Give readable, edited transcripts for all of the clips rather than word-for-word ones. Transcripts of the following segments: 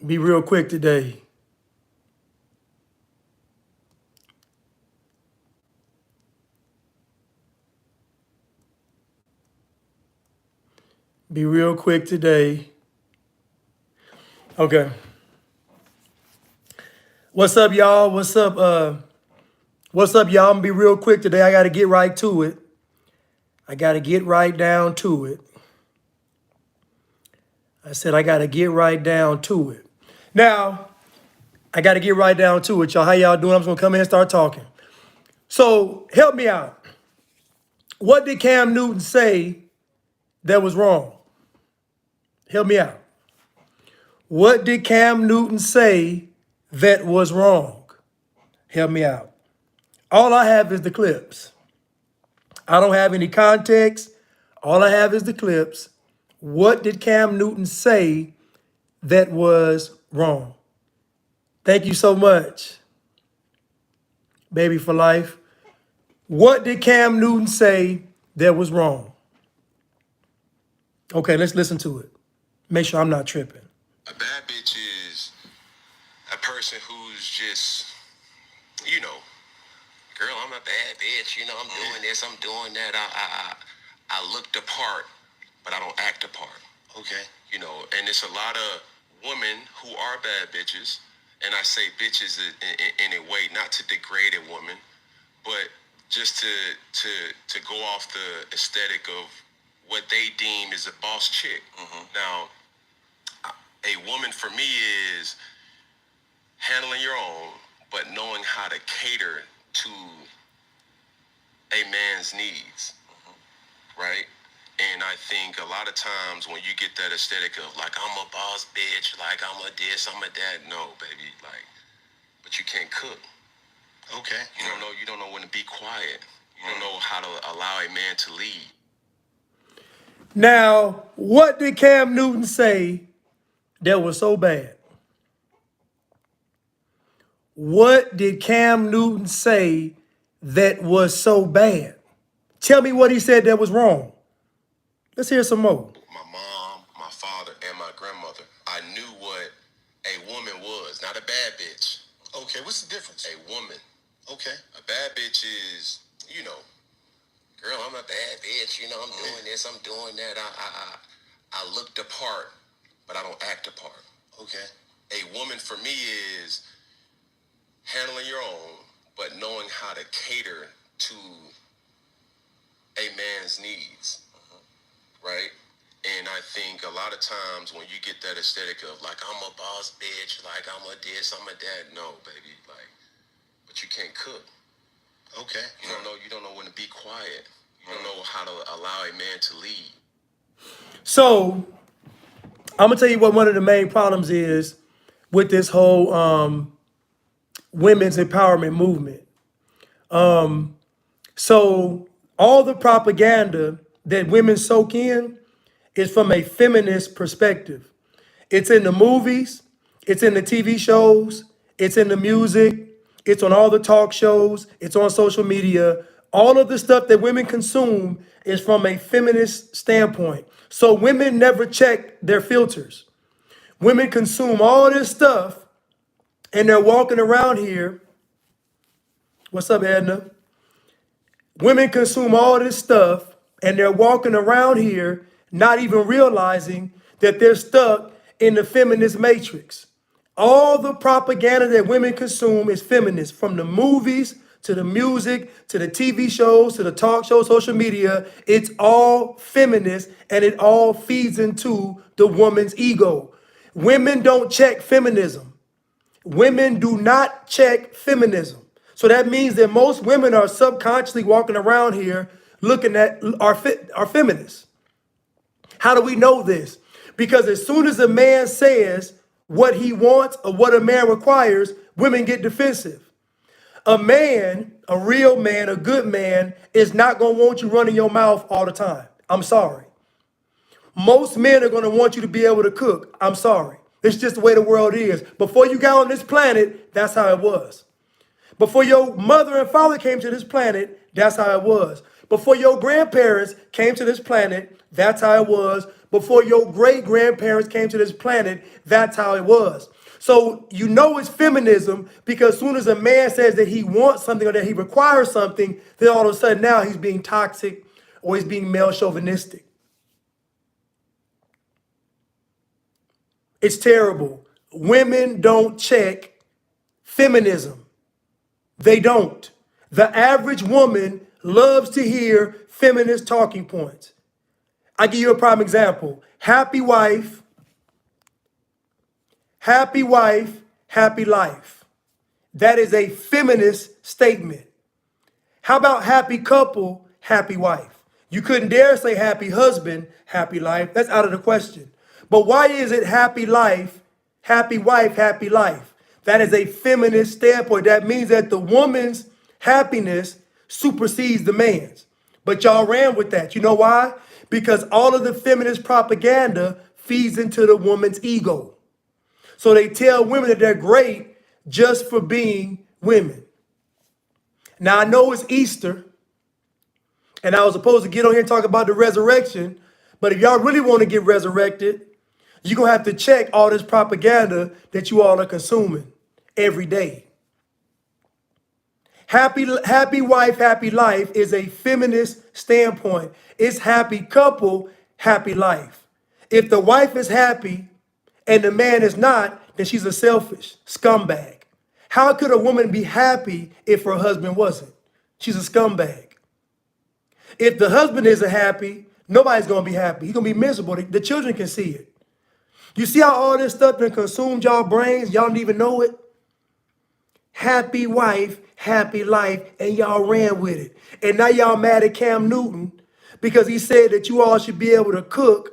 Be real quick today. Be real quick today. Okay. What's up, y'all? What's up, y'all? I'm gonna be real quick today. I gotta get right to it. I gotta get right down to it. I said I gotta get right down to it. Now, I gotta get right down to it, y'all. How y'all doing? I'm just gonna come in and start talking. So help me out. What did Cam Newton say that was wrong? Help me out. What did Cam Newton say that was wrong? Help me out. All I have is the clips. I don't have any context. All I have is the clips. What did Cam Newton say that was wrong? Thank you so much, baby for life. What did Cam Newton say that was wrong? Okay, let's listen to it. Make sure I'm not tripping. A bad bitch is a person who's just, you know, girl, I'm a bad bitch. You know, I'm doing this, I'm doing that. I look the part, but I don't act the part. Okay. You know, and it's a lot of women who are bad bitches, and I say bitches in a way not to degrade a woman, but just to go off the aesthetic of what they deem is a boss chick. Mm-hmm. Now, a woman for me is handling your own, but knowing how to cater to a man's needs, right? And I think a lot of times when you get that aesthetic of like, I'm a boss bitch, like I'm a this, I'm a that. No, baby, like, but you can't cook. Okay. You don't know when to be quiet. You don't know how to allow a man to lead. Now, what did Cam Newton say that was so bad? What did Cam Newton say that was so bad? Tell me what he said that was wrong. Let's hear some more. My mom, my father, and my grandmother, I knew what a woman was, not a bad bitch. Okay, what's the difference? A woman. Okay. A bad bitch is, you know, girl, I'm a bad bitch. You know, I'm doing this, I'm doing that. I look the part, but I don't act the part. Okay. A woman for me is handling your own, but knowing how to cater to a man's needs, right? And I think a lot of times when you get that aesthetic of like, I'm a boss bitch, like I'm a this, I'm a that. No, baby, like, but you can't cook. Okay. You don't know when to be quiet. You don't know how to allow a man to lead. So, I'm gonna tell you what one of the main problems is with this whole women's empowerment movement. So all the propaganda that women soak in is from a feminist perspective. It's in the movies, it's in the TV shows, it's in the music, it's on all the talk shows, it's on social media. All of the stuff that women consume is from a feminist standpoint. So women never check their filters. Women consume all this stuff and they're walking around here. What's up, Edna? Women consume all this stuff and they're walking around here not even realizing that they're stuck in the feminist matrix. All the propaganda that women consume is feminist, from the movies to the music to the TV shows to the talk shows, social media. It's all feminist and it all feeds into the woman's ego. Women don't check feminism. Women do not check feminism. So that means that most women are subconsciously walking around here looking at our feminists. How do we know this? Because as soon as a man says what he wants or what a man requires, women get defensive. A man, a real man, a good man, is not going to want you running your mouth all the time. I'm sorry. Most men are going to want you to be able to cook. I'm sorry. It's just the way the world is. Before you got on this planet, that's how it was. Before your mother and father came to this planet, that's how it was. Before your grandparents came to this planet, that's how it was. Before your great-grandparents came to this planet, that's how it was. So you know it's feminism because as soon as a man says that he wants something or that he requires something, then all of a sudden now he's being toxic or he's being male chauvinistic. It's terrible. Women don't check feminism. They don't. The average woman loves to hear feminist talking points. I give you a prime example. Happy wife, happy life. That is a feminist statement. How about happy couple, happy wife? You couldn't dare say happy husband, happy life. That's out of the question. But why is it happy life, happy wife, happy life? That is a feminist standpoint. That means that the woman's happiness supersedes the man's. But y'all ran with that. You know why? Because all of the feminist propaganda feeds into the woman's ego. So they tell women that they're great just for being women. Now, I know it's Easter, and I was supposed to get on here and talk about the resurrection, but if y'all really want to get resurrected, you're going to have to check all this propaganda that you all are consuming every day. Happy wife, happy life is a feminist standpoint. It's happy couple, happy life. If the wife is happy and the man is not, then she's a selfish scumbag. How could a woman be happy if her husband wasn't? She's a scumbag. If the husband isn't happy, nobody's going to be happy. He's going to be miserable. The children can see it. You see how all this stuff done consumed y'all brains? Y'all don't even know it. Happy wife, happy life, and y'all ran with it. And now y'all mad at Cam Newton because he said that you all should be able to cook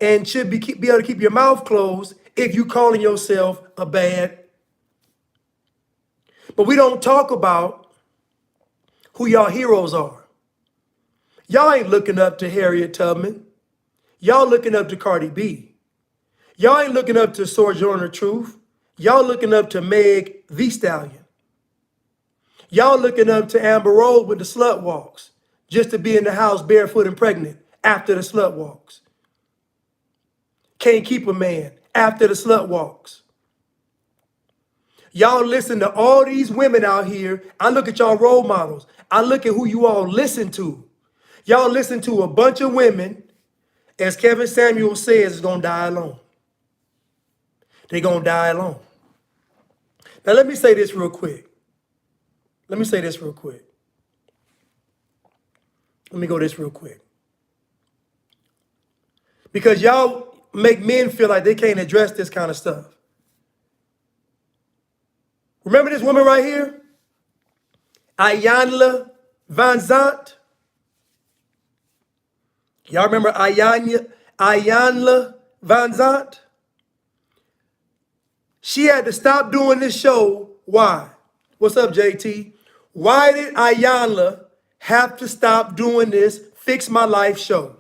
and should be able to keep your mouth closed if you calling yourself a bad. But we don't talk about who y'all heroes are. Y'all ain't looking up to Harriet Tubman. Y'all looking up to Cardi B. Y'all ain't looking up to Sojourner Truth. Y'all looking up to Meg Thee Stallion. Y'all looking up to Amber Rose with the slut walks, just to be in the house barefoot and pregnant after the slut walks. Can't keep a man after the slut walks. Y'all listen to all these women out here. I look at y'all role models. I look at who you all listen to. Y'all listen to a bunch of women, as Kevin Samuel says, is going to die alone. They're going to die alone. Now, let me say this real quick. Let me go this real quick. Because y'all make men feel like they can't address this kind of stuff. Remember this woman right here? Iyanla Vanzant. Y'all remember Iyanla Vanzant? She had to stop doing this show. Why? What's up, JT? Why did Iyanla have to stop doing this Fix My Life show?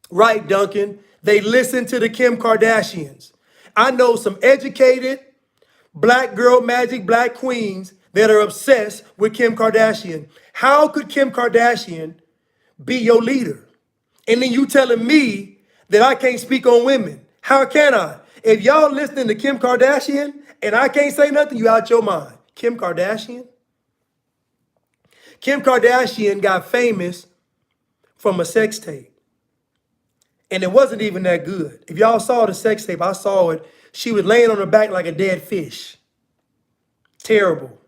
Right, Duncan. They listen to the Kim Kardashians. I know some educated black girl magic black queens that are obsessed with Kim Kardashian. How could Kim Kardashian be your leader? And then you telling me that I can't speak on women. How can I? If y'all listening to Kim Kardashian and I can't say nothing, you out your mind. Kim Kardashian? Kim Kardashian got famous from a sex tape. And it wasn't even that good. If y'all saw the sex tape, I saw it. She was laying on her back like a dead fish. Terrible.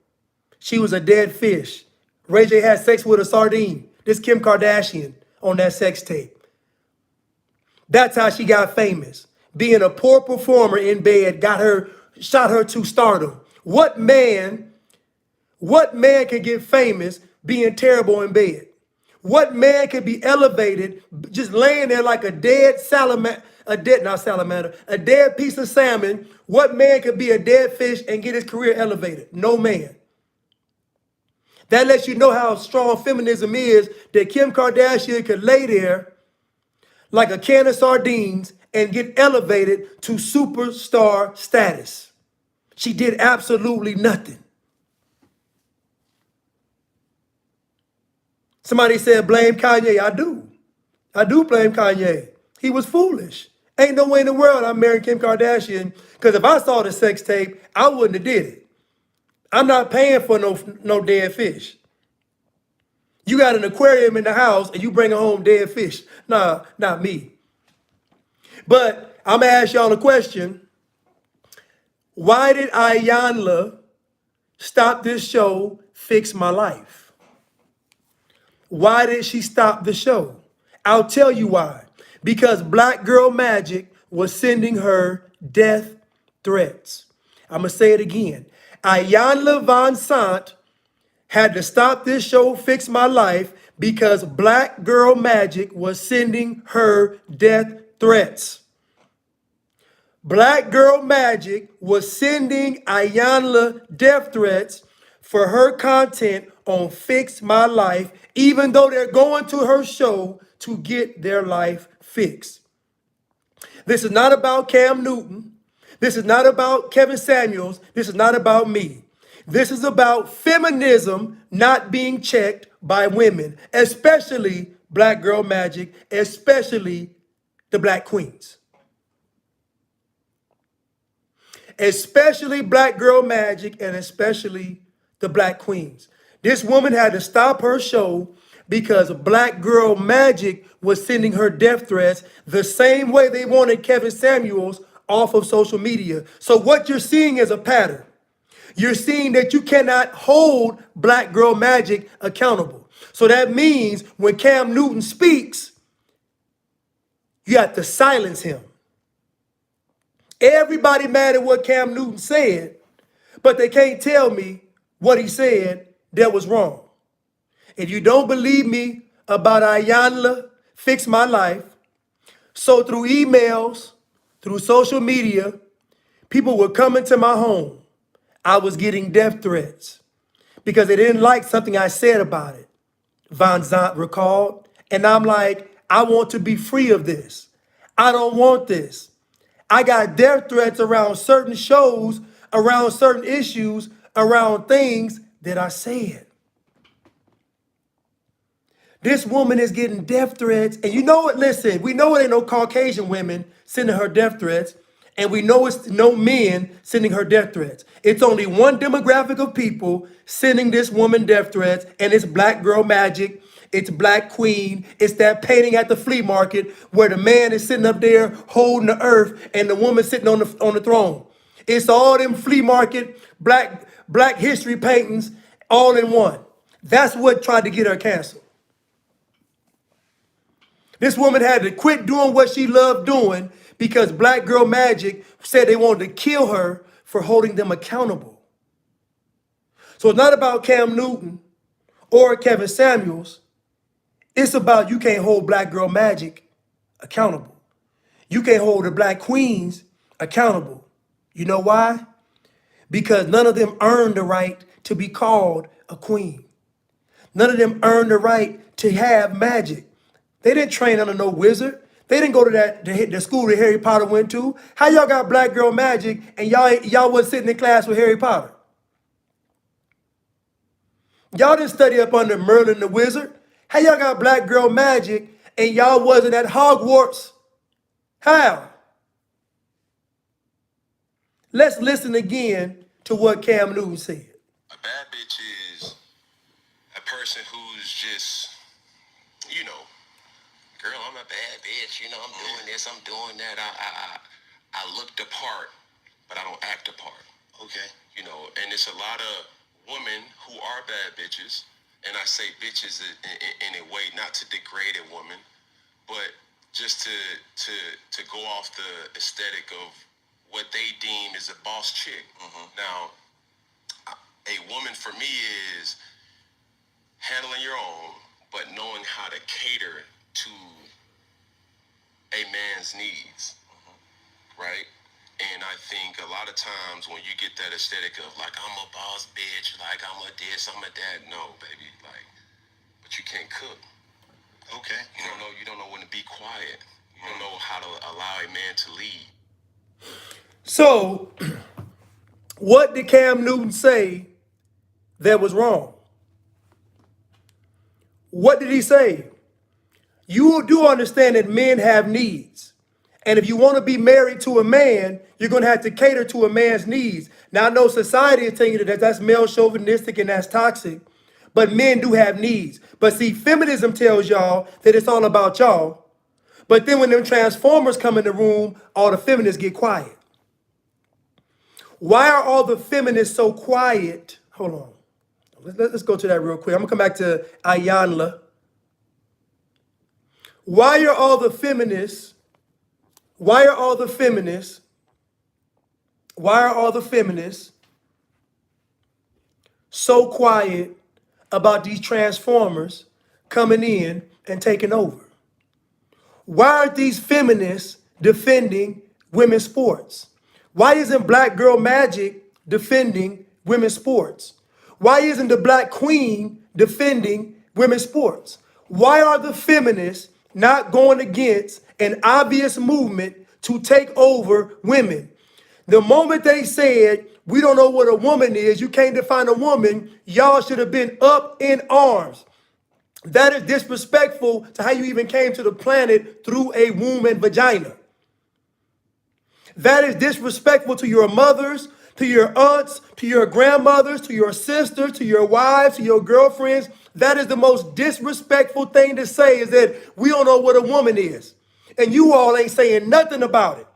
She was a dead fish. Ray J had sex with a sardine. This Kim Kardashian on that sex tape. That's how she got famous. Being a poor performer in bed shot her to stardom. What man can get famous being terrible in bed? What man can be elevated just laying there like a dead a dead piece of salmon? What man could be a dead fish and get his career elevated? No man. That lets you know how strong feminism is, that Kim Kardashian could lay there like a can of sardines and get elevated to superstar status. She did absolutely nothing. Somebody said blame Kanye. I do. I do blame Kanye. He was foolish. Ain't no way in the world I'm marrying Kim Kardashian, because if I saw the sex tape, I wouldn't have did it. I'm not paying for no dead fish. You got an aquarium in the house and you bringing home dead fish. Nah, not me. But I'm gonna ask y'all a question. Why did Iyanla stop this show, Fix My Life? Why did she stop the show? I'll tell you why. Because Black Girl Magic was sending her death threats. I'm gonna say it again. Iyanla Van Sant had to stop this show, Fix My Life, because Black Girl Magic was sending her death threats. Black Girl Magic was sending Iyanla death threats for her content on Fix My Life, even though they're going to her show to get their life fixed. This is not about Cam Newton. This is not about Kevin Samuels. This is not about me. This is about feminism not being checked by women, especially Black Girl Magic, especially the Black Queens. Especially Black Girl Magic and especially the Black Queens. This woman had to stop her show because Black Girl Magic was sending her death threats the same way they wanted Kevin Samuels off of social media. So what you're seeing is a pattern. You're seeing that you cannot hold Black Girl Magic accountable. So that means when Cam Newton speaks, you have to silence him. Everybody mad at what Cam Newton said, but they can't tell me what he said that was wrong. If you don't believe me about Iyanla Fix My Life, so through emails, through social media, people were coming to my home. I was getting death threats because they didn't like something I said about it, Van Zant recalled. And I'm like, I want to be free of this. I don't want this. I got death threats around certain shows, around certain issues, around things that I said. This woman is getting death threats. And you know what? Listen, we know it ain't no Caucasian women sending her death threats. And we know it's no men sending her death threats. It's only one demographic of people sending this woman death threats. And it's Black Girl Magic. It's Black Queen. It's that painting at the flea market where the man is sitting up there holding the earth and the woman sitting on the throne. It's all them flea market black history paintings all in one. That's what tried to get her canceled. This woman had to quit doing what she loved doing because Black Girl Magic said they wanted to kill her for holding them accountable. So it's not about Cam Newton or Kevin Samuels. It's about you can't hold Black Girl Magic accountable. You can't hold the Black Queens accountable. You know why? Because none of them earned the right to be called a queen. None of them earned the right to have magic. They didn't train under no wizard. They didn't go to the school that Harry Potter went to. How y'all got Black Girl Magic and y'all wasn't sitting in class with Harry Potter? Y'all didn't study up under Merlin the Wizard. How y'all got Black Girl Magic and y'all wasn't at Hogwarts? How? Let's listen again to what Cam Newton said. A bad bitch is a person who's just, you know, girl, I'm a bad bitch. You know, I'm doing this, I'm doing that. I look the part, but I don't act the part. Okay. You know, and it's a lot of women who are bad bitches, and I say bitches in a way not to degrade a woman, but just to go off the aesthetic of what they deem is a boss chick. Now, a woman for me is handling your own, but knowing how to cater to a man's needs, right? And I think a lot of times when you get that aesthetic of like, I'm a boss bitch, like I'm a this, I'm a that, no, baby, like, but you can't cook. Okay. You don't know when to be quiet. You don't know how to allow a man to lead. So, what did Cam Newton say that was wrong? What did he say? You do understand that men have needs. And if you want to be married to a man, you're going to have to cater to a man's needs. Now, I know society is telling you that that's male chauvinistic and that's toxic, but men do have needs. But see, feminism tells y'all that it's all about y'all. But then when them transformers come in the room, all the feminists get quiet. Why are all the feminists so quiet? Hold on. Let's go to that real quick. I'm going to come back to Ayanla. Why are all the feminists so quiet about these transformers coming in and taking over? Why aren't these feminists defending women's sports? Why isn't Black Girl Magic defending women's sports? Why isn't the Black Queen defending women's sports? Why are the feminists not going against an obvious movement to take over women? The moment they said, we don't know what a woman is, you can't define a woman, y'all should have been up in arms. That is disrespectful to how you even came to the planet through a womb and vagina. That is disrespectful to your mothers, to your aunts, to your grandmothers, to your sisters, to your wives, to your girlfriends. That is the most disrespectful thing to say, is that we don't know what a woman is. And you all ain't saying nothing about it.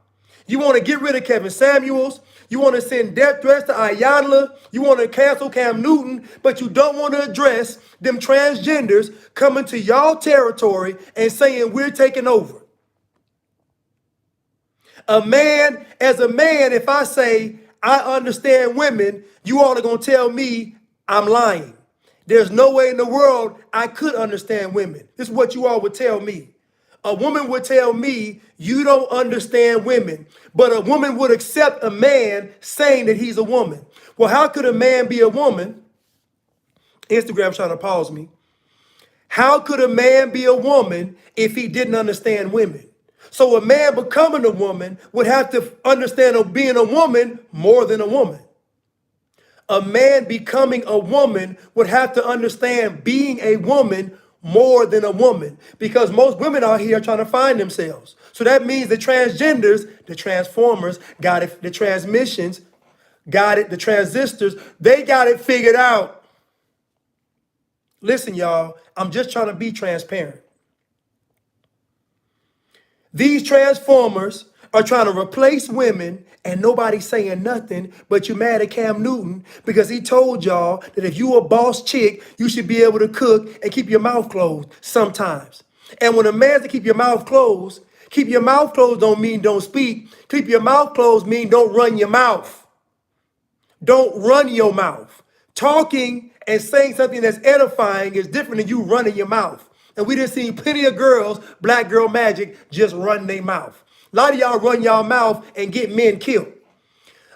You want to get rid of Kevin Samuels. You want to send death threats to Ayanla. You want to cancel Cam Newton, but you don't want to address them transgenders coming to y'all territory and saying we're taking over. As a man, if I say I understand women, you all are going to tell me I'm lying. There's no way in the world I could understand women. This is what you all would tell me. A woman would tell me, you don't understand women. But a woman would accept a man saying that he's a woman. Well, how could a man be a woman? Instagram's trying to pause me. How could a man be a woman if he didn't understand women? So a man becoming a woman would have to understand being a woman more than a woman. A man becoming a woman would have to understand being a woman more than a woman, because most women out here are trying to find themselves. So that means the transgenders, the transformers got it, the transmissions got it, the transistors, they got it figured out. Listen, y'all, I'm just trying to be transparent. These transformers are trying to replace women, and nobody's saying nothing, but you're mad at Cam Newton because he told y'all that if you a boss chick, you should be able to cook and keep your mouth closed sometimes. And when a man's to keep your mouth closed don't mean don't speak. Keep your mouth closed mean don't run your mouth. Don't run your mouth. Talking and saying something that's edifying is different than you running your mouth. And we done seen plenty of girls, Black Girl Magic, just run their mouth. A lot of y'all run y'all mouth and get men killed.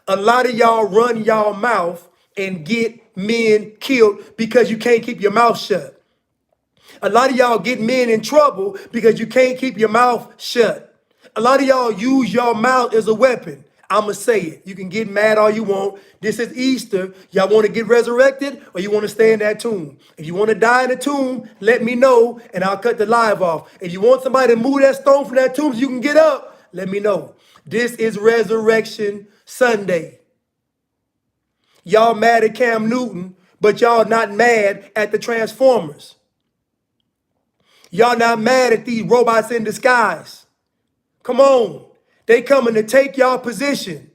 A lot of y'all run y'all mouth and get men killed because you can't keep your mouth shut. A lot of y'all get men in trouble because you can't keep your mouth shut. A lot of y'all use your mouth as a weapon. I'ma say it. You can get mad all you want. This is Easter. Y'all want to get resurrected or you want to stay in that tomb? If you want to die in the tomb, let me know and I'll cut the live off. If you want somebody to move that stone from that tomb so you can get up, let me know. This is Resurrection Sunday. Y'all mad at Cam Newton, but y'all not mad at the Transformers. Y'all not mad at these robots in disguise. Come on. They coming to take y'all position.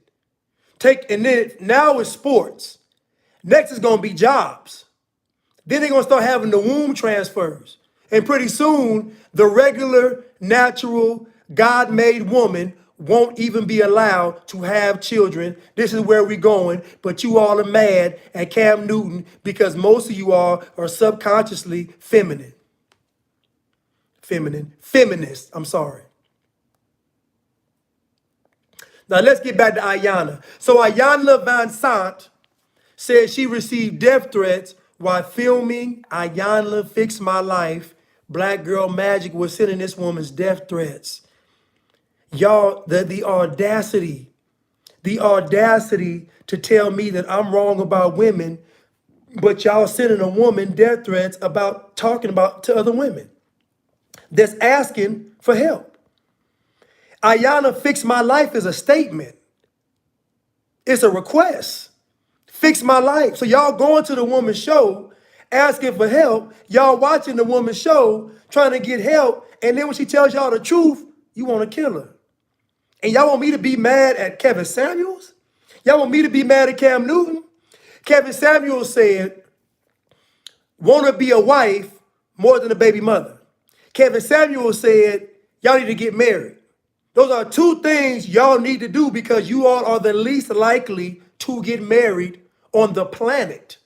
And then now it's sports. Next is going to be jobs. Then they're going to start having the womb transfers. And pretty soon, the regular, natural, God-made woman won't even be allowed to have children. This is where we're going. But you all are mad at Cam Newton because most of you all are subconsciously feminine. Feminist, I'm sorry. Now let's get back to Ayanla. So Ayanla Van Sant said she received death threats while filming Ayanla Fix My Life. Black Girl Magic was sending this woman's death threats. Y'all, the audacity to tell me that I'm wrong about women, but y'all sending a woman death threats about talking about to other women. that's asking for help. Ayana Fix My Life is a statement. It's a request. Fix my life. So y'all going to the woman's show asking for help. Y'all watching the woman's show trying to get help. And then when she tells y'all the truth, you want to kill her. And y'all want me to be mad at Kevin Samuels? Y'all want me to be mad at Cam Newton? Kevin Samuels said, want to be a wife more than a baby mother. Kevin Samuels said, y'all need to get married. Those are two things y'all need to do because you all are the least likely to get married on the planet.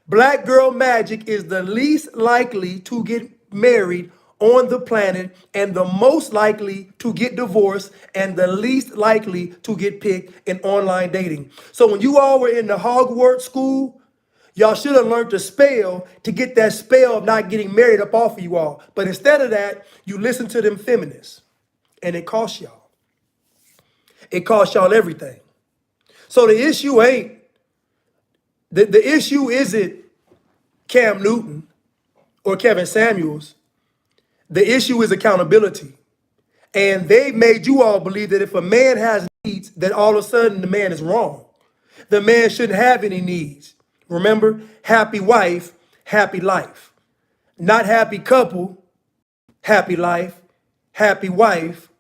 Black Girl Magic is the least likely to get married on the planet and the most likely to get divorced and the least likely to get picked in online dating. So when you all were in the Hogwarts school, y'all should have learned to spell to get that spell of not getting married up off of you all. But instead of that, you listen to them feminists. And it costs y'all. It costs y'all everything. So the issue ain't, the issue isn't Cam Newton or Kevin Samuels. The issue is accountability. And they made you all believe that if a man has needs, that all of a sudden the man is wrong. The man shouldn't have any needs. Remember, happy wife, happy life. Not happy couple, happy life. Happy wife,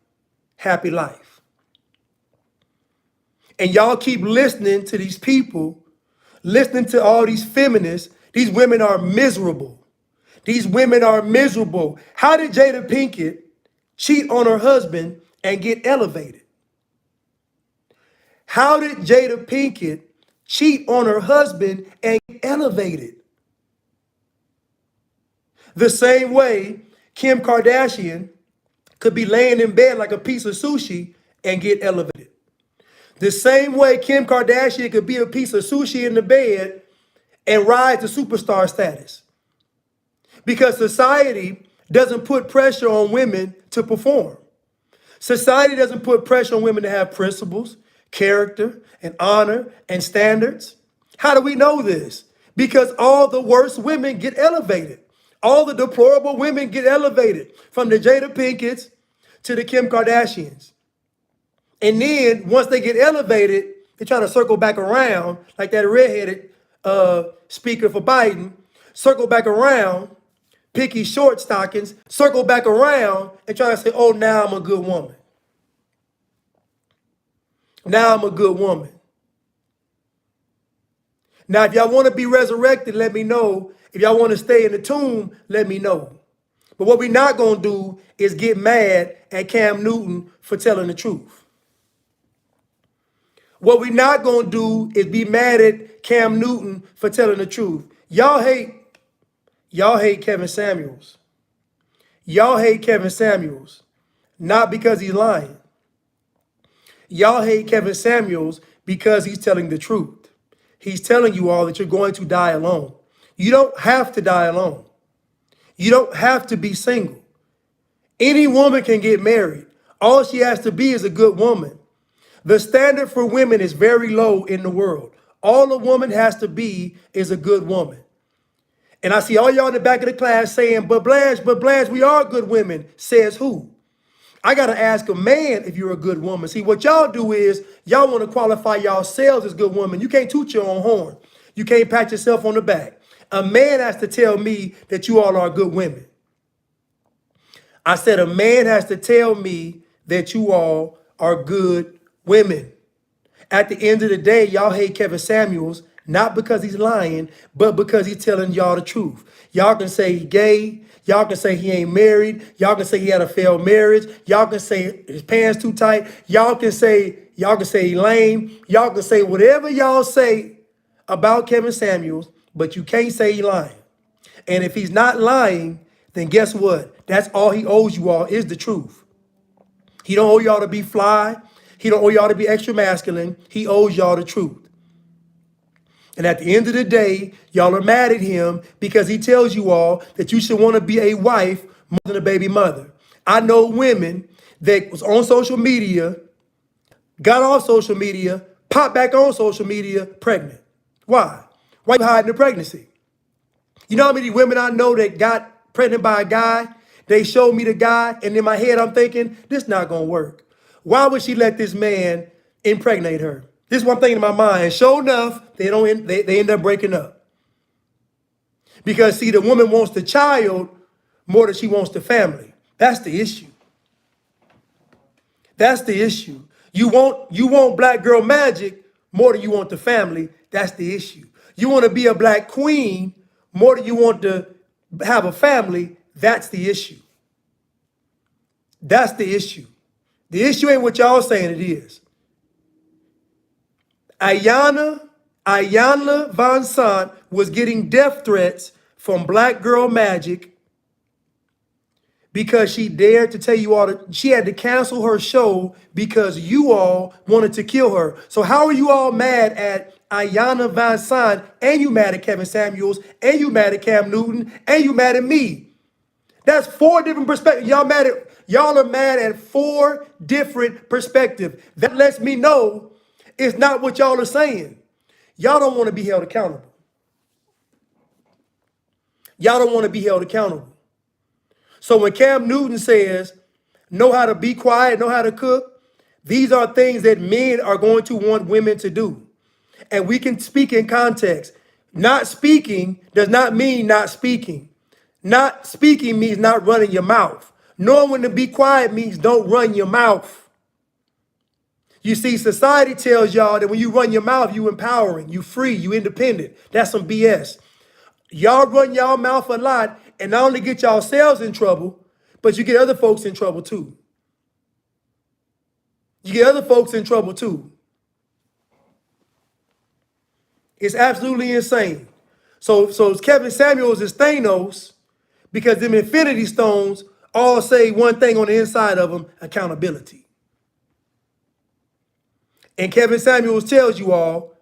happy life. And y'all keep listening to these people, listening to all these feminists. These women are miserable. These women are miserable. How did Jada Pinkett cheat on her husband and get elevated? How did Jada Pinkett cheat on her husband and get elevated? The same way Kim Kardashian could be laying in bed like a piece of sushi and get elevated. The same way Kim Kardashian could be a piece of sushi in the bed and rise to superstar status. Because society doesn't put pressure on women to perform. Society doesn't put pressure on women to have principles, character, and honor, and standards. How do we know this? Because all the worst women get elevated. All the deplorable women get elevated, from the Jada Pinkett's to the Kim Kardashians. And then once they get elevated, they try to circle back around, like that redheaded speaker for Biden, circle back around, picky short stockings, circle back around and try to say, oh, now I'm a good woman. Now I'm a good woman. Now, if y'all want to be resurrected, let me know. If y'all want to stay in the tomb, let me know. But what we're not going to do is get mad at Cam Newton for telling the truth. What we're not going to do is be mad at Cam Newton for telling the truth. Y'all hate Kevin Samuels. Y'all hate Kevin Samuels, not because he's lying. Y'all hate Kevin Samuels because he's telling the truth. He's telling you all that you're going to die alone. You don't have to die alone. You don't have to be single. Any woman can get married. All she has to be is a good woman. The standard for women is very low in the world. All a woman has to be is a good woman. And I see all y'all in the back of the class saying, but Blanche, we are good women. Says who? I got to ask a man if you're a good woman. See, what y'all do is y'all want to qualify yourselves as good women. You can't toot your own horn. You can't pat yourself on the back. A man has to tell me that you all are good women. I said a man has to tell me that you all are good women. At the end of the day, y'all hate Kevin Samuels, not because he's lying, but because he's telling y'all the truth. Y'all can say he gay. Y'all can say he ain't married. Y'all can say he had a failed marriage. Y'all can say his pants too tight. Y'all can say he lame. Y'all can say whatever y'all say about Kevin Samuels, but you can't say he lying. And if he's not lying, then guess what? That's all he owes you all is the truth. He don't owe y'all to be fly. He don't owe y'all to be extra masculine. He owes y'all the truth. And at the end of the day, y'all are mad at him because he tells you all that you should want to be a wife more than a baby mother. I know women that was on social media, got off social media, popped back on social media, pregnant. Why? Why you hiding the pregnancy? You know how many women I know that got pregnant by a guy They showed me the guy, and in my head, I'm thinking, this not gonna work. Why would she let this man impregnate her? This is what I'm thinking in my mind. And sure enough, they end up breaking up. Because see, the woman wants the child more than she wants the family. That's the issue. That's the issue. You want black girl magic more than you want the family. That's the issue. You want to be a black queen more than you want to have a family. That's the issue. That's the issue. The issue ain't what y'all saying it is. Iyanla Vanzant was getting death threats from Black Girl Magic because she dared to tell you all that she had to cancel her show because you all wanted to kill her. So how are you all mad at Iyanla Vanzant, and you mad at Kevin Samuels, and you mad at Cam Newton, and you mad at me? That's 4 different perspectives. Y'all are mad at 4 different perspectives. That lets me know it's not what y'all are saying. Y'all don't want to be held accountable. Y'all don't want to be held accountable. So when Cam Newton says, know how to be quiet, know how to cook, these are things that men are going to want women to do. And we can speak in context. Not speaking does not mean not speaking. Not speaking means not running your mouth. Knowing when to be quiet means don't run your mouth. You see, society tells y'all that when you run your mouth, you empowering, you free, you independent. That's some BS. Y'all run y'all mouth a lot and not only get yourselves in trouble, but you get other folks in trouble too. You get other folks in trouble too. It's absolutely insane. So Kevin Samuels is Thanos because them Infinity Stones all say one thing on the inside of them: accountability. And Kevin Samuels tells you all,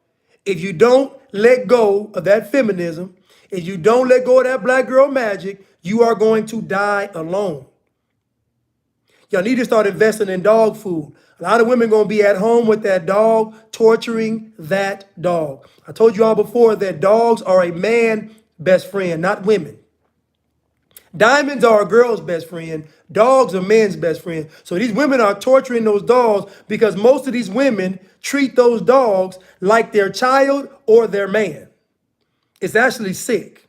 if you don't let go of that feminism, if you don't let go of that black girl magic, you are going to die alone. Y'all need to start investing in dog food. A lot of women going to be at home with that dog, torturing that dog. I told you all before that dogs are a man's best friend, not women. Diamonds are a girl's best friend. Dogs are men's best friend. So these women are torturing those dogs because most of these women treat those dogs like their child or their man. It's actually sick.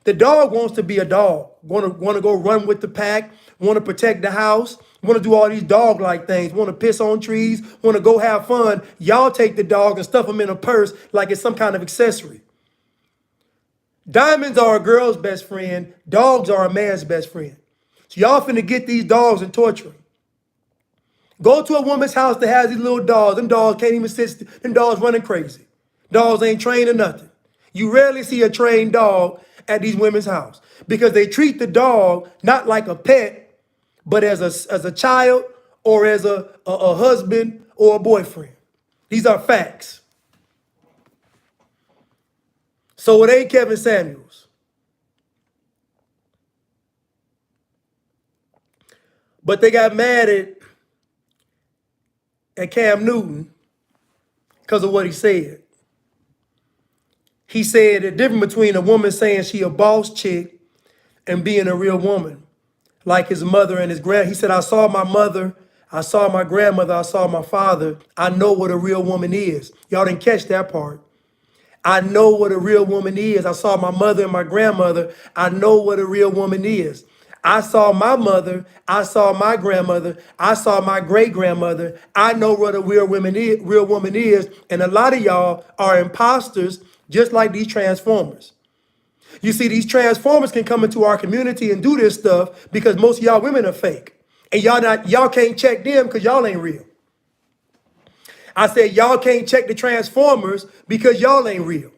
The dog wants to be a dog, want to go run with the pack, want to protect the house, want to do all these dog-like things, want to piss on trees, want to go have fun. Y'all take the dog and stuff them in a purse like it's some kind of accessory. Diamonds are a girl's best friend. Dogs are a man's best friend. So y'all finna get these dogs and torture them. Go to a woman's house that has these little dogs. Them dogs can't even sit. Them dogs running crazy. Dogs ain't trained or nothing. You rarely see a trained dog at these women's house because they treat the dog not like a pet, but as a child or as a husband or a boyfriend. These are facts. So it ain't Kevin Samuels. But they got mad at Cam Newton because of what he said. He said the difference between a woman saying she a boss chick and being a real woman, like his mother and his he said, I saw my mother, I saw my grandmother, I saw my father. I know what a real woman is. Y'all didn't catch that part. I know what a real woman is. I saw my mother and my grandmother. I know what a real woman is. I saw my mother. I saw my grandmother. I saw my great-grandmother. I know what a real woman is. And a lot of y'all are imposters just like these transformers. You see, these transformers can come into our community and do this stuff because most of y'all women are fake. And y'all can't check them because y'all ain't real. I said, y'all can't check the transformers because y'all ain't real.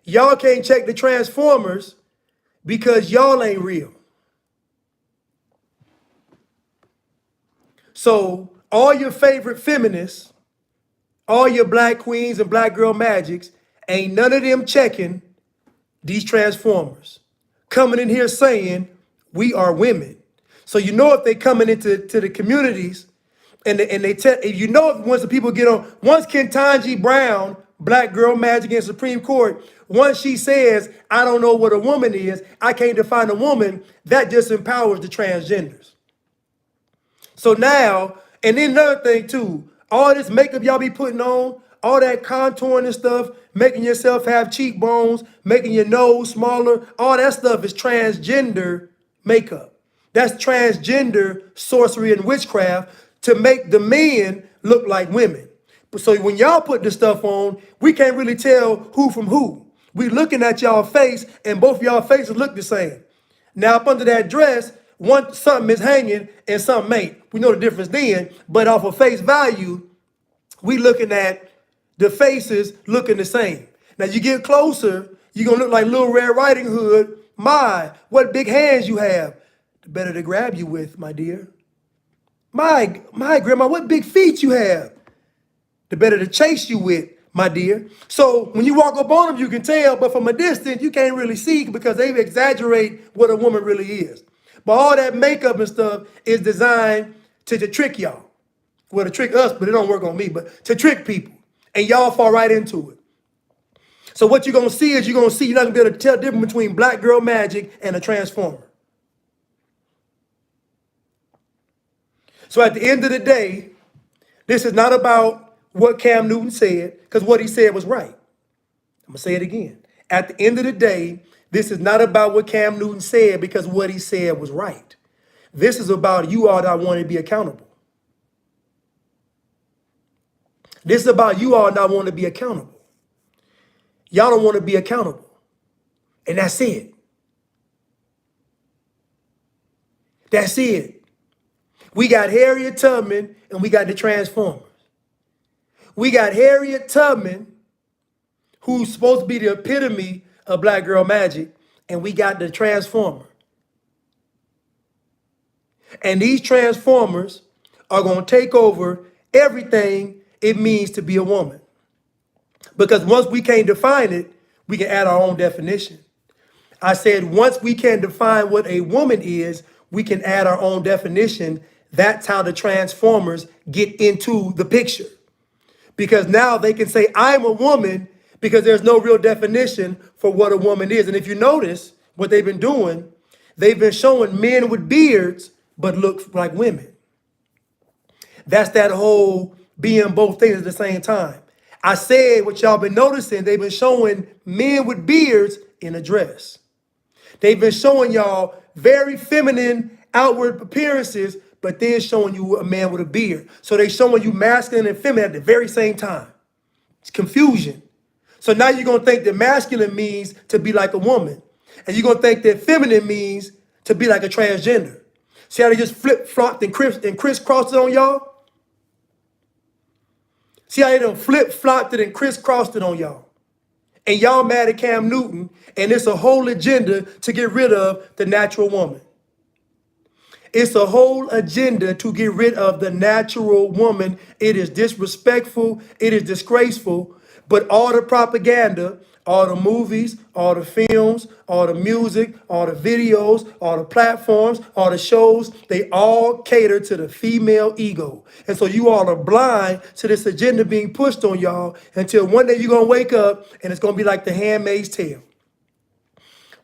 Y'all can't check the transformers because y'all ain't real. So all your favorite feminists, all your black queens and black girl magics, ain't none of them checking these transformers. Coming in here saying, we are women. So you know if they coming into the communities and they tell, you know if once the people get on, once Ketanji Brown Black Girl Magic in Supreme Court, once she says, I don't know what a woman is, I can't define a woman, that just empowers the transgenders. So now, and then another thing too, all this makeup y'all be putting on, all that contouring and stuff, making yourself have cheekbones, making your nose smaller, all that stuff is transgender makeup. That's transgender sorcery and witchcraft to make the men look like women. So when y'all put this stuff on, we can't really tell who from who. We looking at y'all face and both y'all faces look the same. Now up under that dress, something is hanging and something ain't. We know the difference then, but off of face value, we looking at the faces looking the same. Now you get closer, you're gonna look like Little Red Riding Hood. My, what big hands you have. The better to grab you with, my dear. My grandma, what big feet you have. The better to chase you with, my dear. So when you walk up on them, you can tell, but from a distance, you can't really see because they exaggerate what a woman really is. But all that makeup and stuff is designed to trick y'all. Well, to trick us, but it don't work on me, but to trick people. And y'all fall right into it. So what you're going to see is you're not going to be able to tell the difference between Black Girl Magic and a Transformer. So at the end of the day, this is not about what Cam Newton said, because what he said was right. I'm going to say it again. At the end of the day, this is not about what Cam Newton said because what he said was right. This is about you all that want to be accountable. This is about you all not want to be accountable. Y'all don't want to be accountable. And that's it. That's it. We got Harriet Tubman and we got the Transformers. We got Harriet Tubman, who's supposed to be the epitome of Black Girl Magic, and we got the Transformer. And these Transformers are going to take over everything it means to be a woman. Because once we can't define it, we can add our own definition. I said once we can define what a woman is, we can add our own definition. That's how the Transformers get into the picture. Because now they can say, I'm a woman, because there's no real definition for what a woman is. And if you notice what they've been doing, they've been showing men with beards, but look like women. That's that whole being both things at the same time. I said what y'all been noticing, they've been showing men with beards in a dress. They've been showing y'all very feminine outward appearances, but then showing you a man with a beard. So they showing you masculine and feminine at the very same time. It's confusion. So now you're going to think that masculine means to be like a woman. And you're going to think that feminine means to be like a transgender. See how they just flip-flopped and crisscrossed it on y'all? See how they done flip-flopped it and crisscrossed it on y'all? And y'all mad at Cam Newton, and it's a whole agenda to get rid of the natural woman. It's a whole agenda to get rid of the natural woman. It is disrespectful. It is disgraceful. But all the propaganda, all the movies, all the films, all the music, all the videos, all the platforms, all the shows, they all cater to the female ego. And so you all are blind to this agenda being pushed on y'all until one day you're going to wake up and it's going to be like The Handmaid's Tale.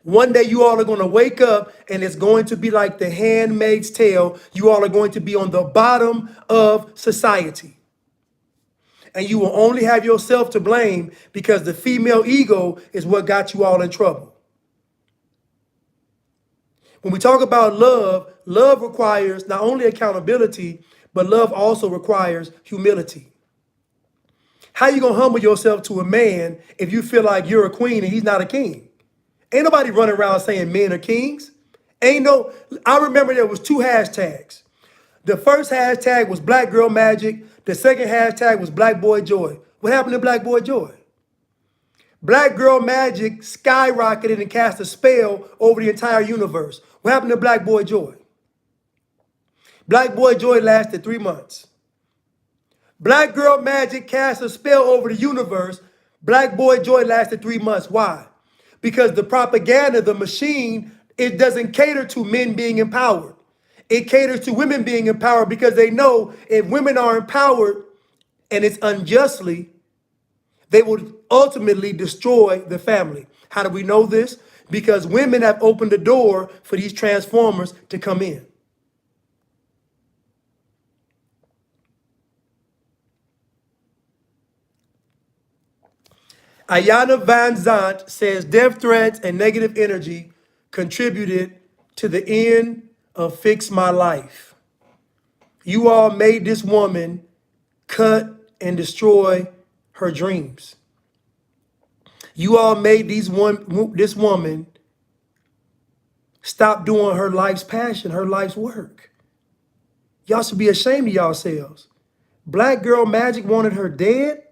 One day you all are going to wake up and it's going to be like The Handmaid's Tale. You all are going to be on the bottom of society. And you will only have yourself to blame because the female ego is what got you all in trouble. When we talk about love, love requires not only accountability, but love also requires humility. How you going to humble yourself to a man if you feel like you're a queen and he's not a king? Ain't nobody running around saying men are kings. I remember there was 2 hashtags. The first hashtag was Black Girl Magic. The second hashtag was Black Boy Joy. What happened to Black Boy Joy? Black Girl Magic skyrocketed and cast a spell over the entire universe. What happened to Black Boy Joy? Black Boy Joy lasted 3 months. Black Girl Magic cast a spell over the universe. Black Boy Joy lasted 3 months. Why? Because the propaganda, the machine, it doesn't cater to men being empowered. It caters to women being empowered because they know if women are empowered and it's unjustly, they will ultimately destroy the family. How do we know this? Because women have opened the door for these transformers to come in. Ayana Van Zant says death threats and negative energy contributed to the end of Fix My Life. You all made this woman cut and destroy her dreams. You all made this woman stop doing her life's passion, her life's work. Y'all should be ashamed of yourselves. Black Girl Magic wanted her dead.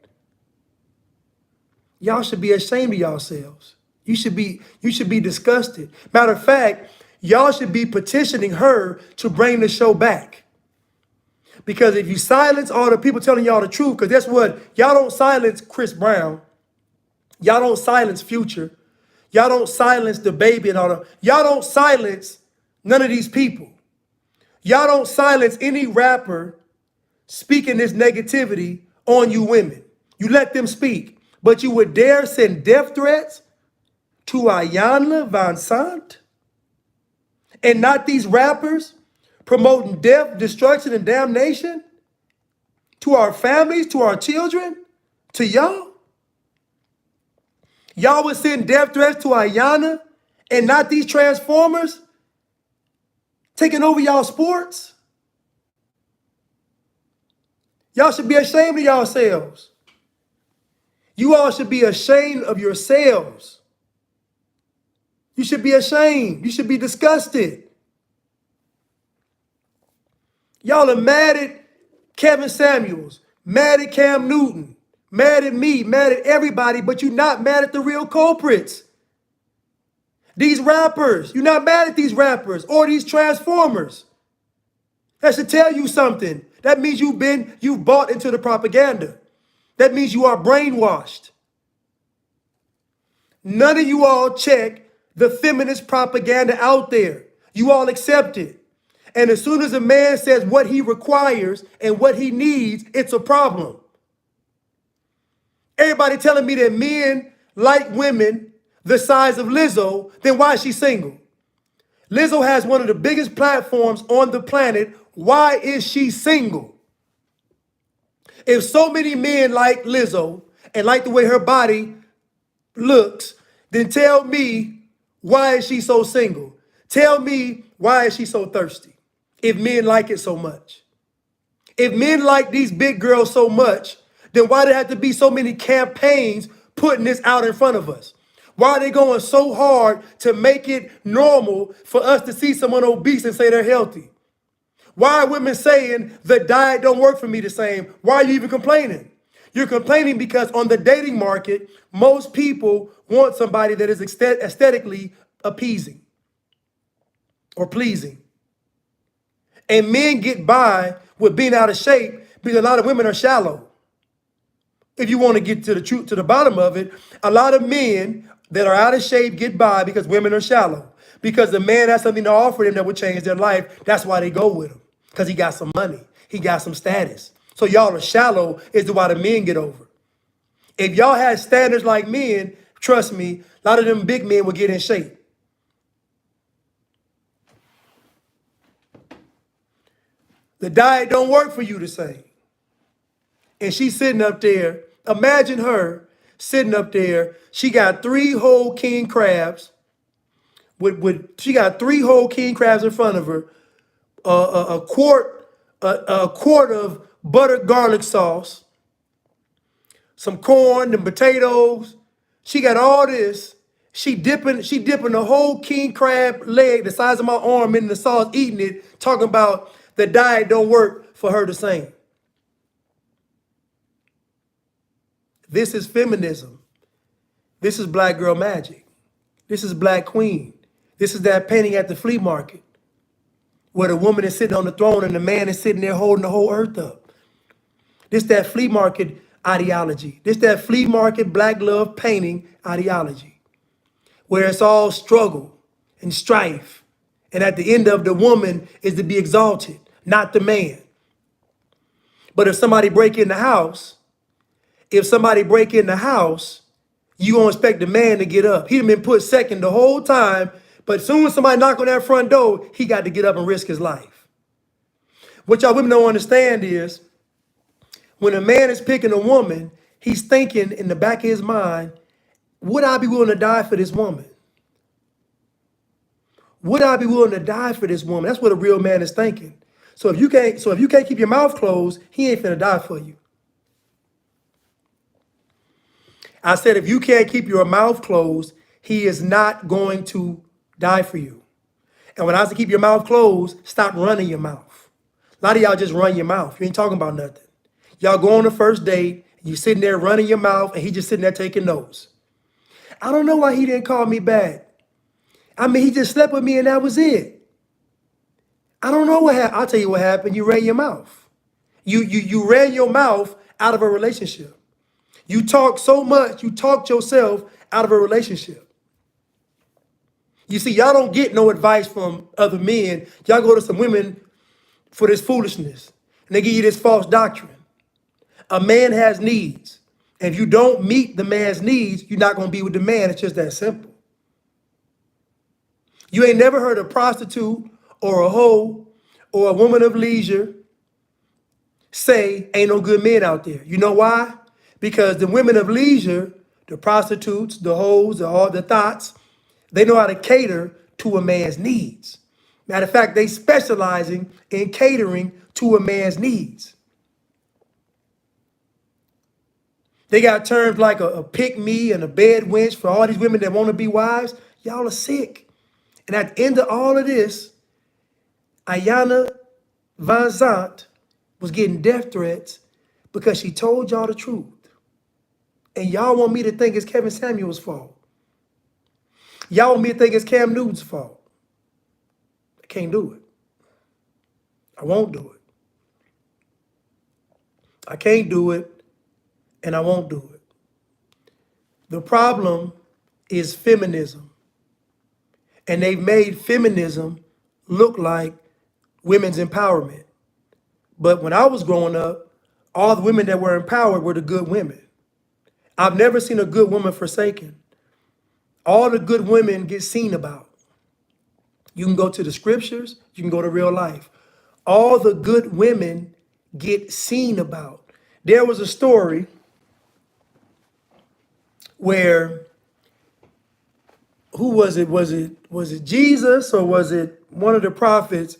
Y'all should be ashamed of yourselves. You should be disgusted. Matter of fact, y'all should be petitioning her to bring the show back. Because if you silence all the people telling y'all the truth, because that's what, y'all don't silence Chris Brown. Y'all don't silence Future. Y'all don't silence the baby and all that. Y'all don't silence none of these people. Y'all don't silence any rapper speaking this negativity on you women. You let them speak. But you would dare send death threats to Ayana Van Sant? And not these rappers promoting death, destruction, and damnation to our families, to our children, to y'all? Y'all would send death threats to Ayana and not these transformers taking over y'all sports? Y'all should be ashamed of yourselves. You all should be ashamed of yourselves. You should be ashamed. You should be disgusted. Y'all are mad at Kevin Samuels, mad at Cam Newton, mad at me, mad at everybody, but you're not mad at the real culprits. These rappers, you're not mad at these rappers or these transformers. That should tell you something. That means you've bought into the propaganda. That means you are brainwashed. None of you all check the feminist propaganda out there. You all accept it. And as soon as a man says what he requires and what he needs, it's a problem. Everybody telling me that men like women the size of Lizzo, then why is she single? Lizzo has one of the biggest platforms on the planet. Why is she single? If so many men like Lizzo and like the way her body looks, then tell me, why is she so single? Tell me, why is she so thirsty? If men like it so much. If men like these big girls so much, then why do there have to be so many campaigns putting this out in front of us? Why are they going so hard to make it normal for us to see someone obese and say they're healthy? Why are women saying the diet don't work for me the same? Why are you even complaining? You're complaining because on the dating market, most people want somebody that is aesthetically appeasing or pleasing. And men get by with being out of shape because a lot of women are shallow. If you want to get to the truth, to the bottom of it, a lot of men that are out of shape get by because women are shallow. Because the man has something to offer them that would change their life. That's why they go with him. Because he got some money. He got some status. So y'all are shallow is why the men get over. If y'all had standards like men, trust me, a lot of them big men would get in shape. The diet don't work for you the same. And she's sitting up there. Imagine her sitting up there. She got 3 whole king crabs. She got 3 whole king crabs in front of her. A quart of buttered garlic sauce. Some corn and potatoes. She got all this. She dipping the whole king crab leg the size of my arm in the sauce, eating it, talking about the diet don't work for her the same. This is feminism. This is Black Girl Magic. This is Black Queen. This is that painting at the flea market where the woman is sitting on the throne and the man is sitting there holding the whole earth up. This that flea market ideology. This that flea market black love painting ideology where it's all struggle and strife. And at the end of the woman is to be exalted, not the man. But if somebody break in the house if somebody break in the house, you gonna expect the man to get up. He done been put second the whole time, but as soon as somebody knock on that front door, he got to get up and risk his life. What y'all women don't understand is, when a man is picking a woman, he's thinking in the back of his mind, would I be willing to die for this woman? Would I be willing to die for this woman? That's what a real man is thinking. So if you can't keep your mouth closed, he ain't finna die for you. I said, if you can't keep your mouth closed, he is not going to die for you. And when I say keep your mouth closed, stop running your mouth. A lot of y'all just run your mouth. You ain't talking about nothing. Y'all go on the first date, you sitting there running your mouth, and he just sitting there taking notes. I don't know why he didn't call me back. I mean, he just slept with me and that was it. I don't know what happened. I'll tell you what happened. You ran your mouth. You ran your mouth out of a relationship. You talk so much, you talked yourself out of a relationship. You see, y'all don't get no advice from other men. Y'all go to some women for this foolishness. And they give you this false doctrine. A man has needs. And if you don't meet the man's needs, you're not going to be with the man. It's just that simple. You ain't never heard a prostitute or a hoe or a woman of leisure say ain't no good men out there. You know why? Because the women of leisure, the prostitutes, the hoes, all the thoughts, they know how to cater to a man's needs. Matter of fact, they specializing in catering to a man's needs. They got terms like a pick-me and a bed wench for all these women that want to be wives. Y'all are sick. And at the end of all of this, Iyanla Vanzant was getting death threats because she told y'all the truth. And y'all want me to think it's Kevin Samuels' fault. Y'all want me to think it's Cam Newton's fault. I can't do it. I won't do it. I can't do it, and I won't do it. The problem is feminism. And they've made feminism look like women's empowerment. But when I was growing up, all the women that were empowered were the good women. I've never seen a good woman forsaken. All the good women get seen about. You can go to the scriptures, you can go to real life. All the good women get seen about. There was a story where, who was it? Was it Jesus or was it one of the prophets?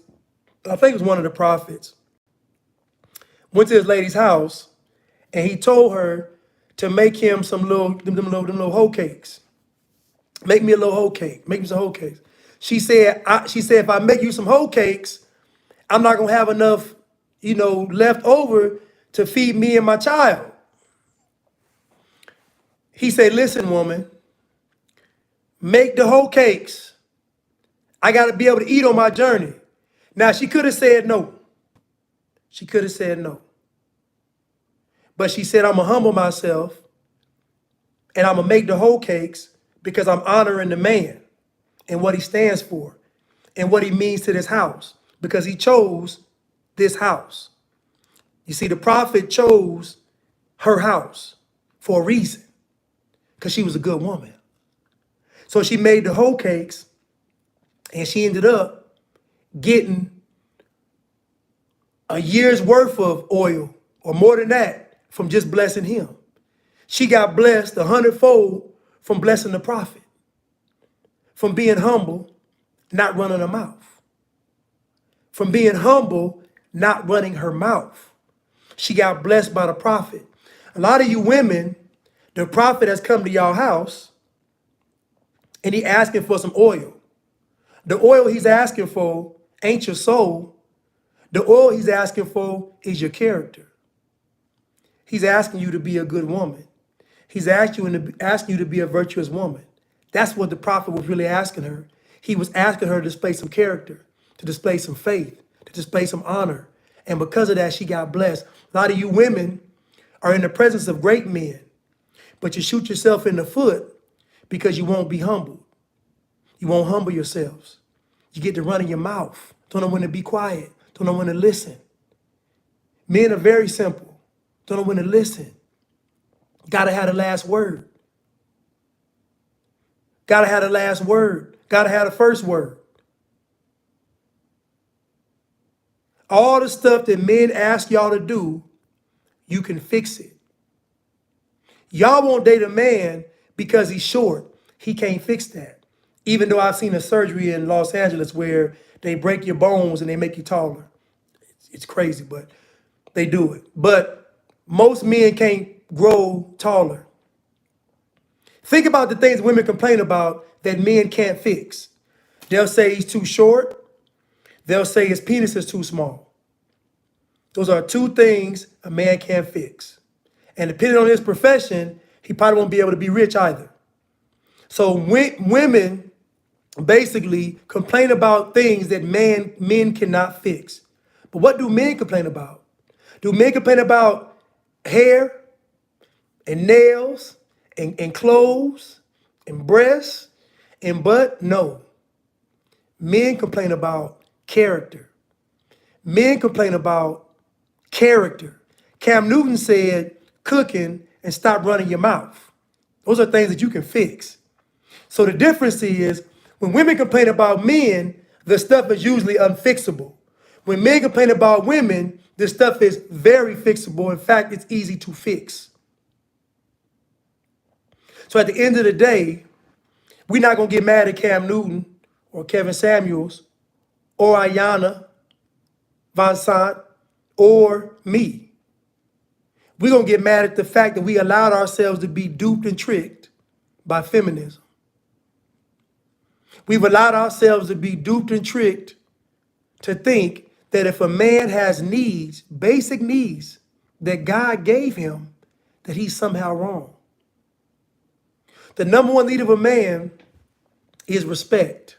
I think it was one of the prophets. Went to this lady's house and he told her to make him some them little hoe cakes. Make me a little hoe cake. Make me some hoe cakes. She said, if I make you some hoe cakes, I'm not gonna have enough, left over to feed me and my child. He said, listen, woman, make the hoe cakes. I gotta be able to eat on my journey. Now, she could have said no. She could have said no. But she said, I'm gonna humble myself and I'm gonna make the hoe cakes because I'm honoring the man and what he stands for and what he means to this house, because he chose this house. You see, the prophet chose her house for a reason, because she was a good woman. So she made the hoe cakes and she ended up getting a year's worth of oil or more than that from just blessing him. She got blessed 100-fold from blessing the prophet, from being humble, not running her mouth, from being humble, not running her mouth. She got blessed by the prophet. A lot of you women, the prophet has come to y'all house and he asking for some oil. The oil he's asking for ain't your soul. The oil he's asking for is your character. He's asking you to be a good woman. He's asking you to be a virtuous woman. That's what the prophet was really asking her. He was asking her to display some character, to display some faith, to display some honor. And because of that, she got blessed. A lot of you women are in the presence of great men, but you shoot yourself in the foot because you won't be humbled. You won't humble yourselves. You get to run in your mouth. Don't know when to be quiet. Don't know when to listen. Men are very simple. Don't know when to listen. Gotta have the last word. Gotta have the last word. Gotta have the first word. All the stuff that men ask y'all to do, you can fix it. Y'all won't date a man because he's short. He can't fix that. Even though I've seen a surgery in Los Angeles where they break your bones and they make you taller. It's crazy, but they do it. But most men can't grow taller. Think about the things women complain about that men can't fix. They'll say he's too short. They'll say his penis is too small. Those are two things a man can't fix. And depending on his profession, he probably won't be able to be rich either. So women basically complain about things that men cannot fix. But what do men complain about? Do men complain about hair and nails and clothes and breasts and butt? No. Men complain about character. Men complain about character. Cam Newton said, cooking and stop running your mouth. Those are things that you can fix. So the difference is when women complain about men, the stuff is usually unfixable. When men complain about women, the stuff is very fixable. In fact, it's easy to fix. So at the end of the day, we're not going to get mad at Cam Newton or Kevin Samuels or Ayanna Vincent or me. We're going to get mad at the fact that we allowed ourselves to be duped and tricked by feminism. We've allowed ourselves to be duped and tricked to think that if a man has needs, basic needs that God gave him, that he's somehow wrong. The number one need of a man is respect.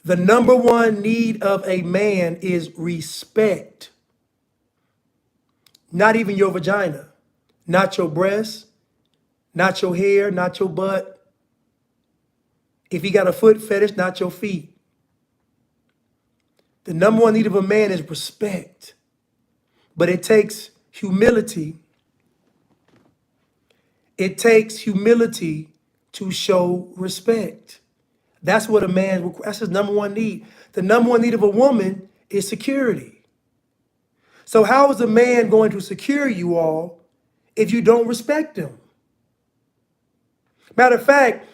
The number one need of a man is respect. Not even your vagina, not your breasts, not your hair, not your butt. If he got a foot fetish, not your feet. The number one need of a man is respect. But it takes humility. It takes humility to show respect. That's what a man, that's his number one need. The number one need of a woman is security. So how is a man going to secure you all if you don't respect him? Matter of fact,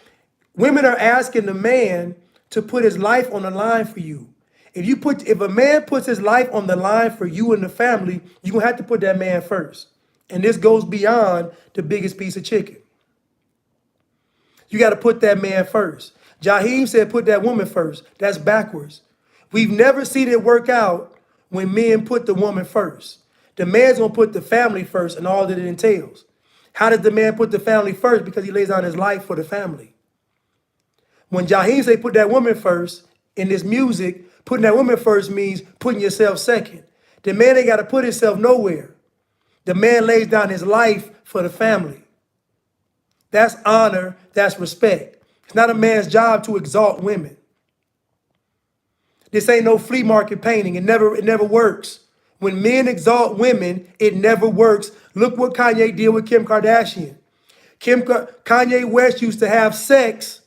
women are asking the man to put his life on the line for you. If a man puts his life on the line for you and the family, you're going to have to put that man first. And this goes beyond the biggest piece of chicken. You got to put that man first. Jaheim said put that woman first. That's backwards. We've never seen it work out when men put the woman first. The man's going to put the family first and all that it entails. How does the man put the family first? Because he lays down his life for the family. When Jaheim say put that woman first, in this music, putting that woman first means putting yourself second. The man ain't got to put himself nowhere. The man lays down his life for the family. That's honor, that's respect. It's not a man's job to exalt women. This ain't no flea market painting. It never works. When men exalt women, it never works. Look what Kanye did with Kim Kardashian. Kanye West used to have sex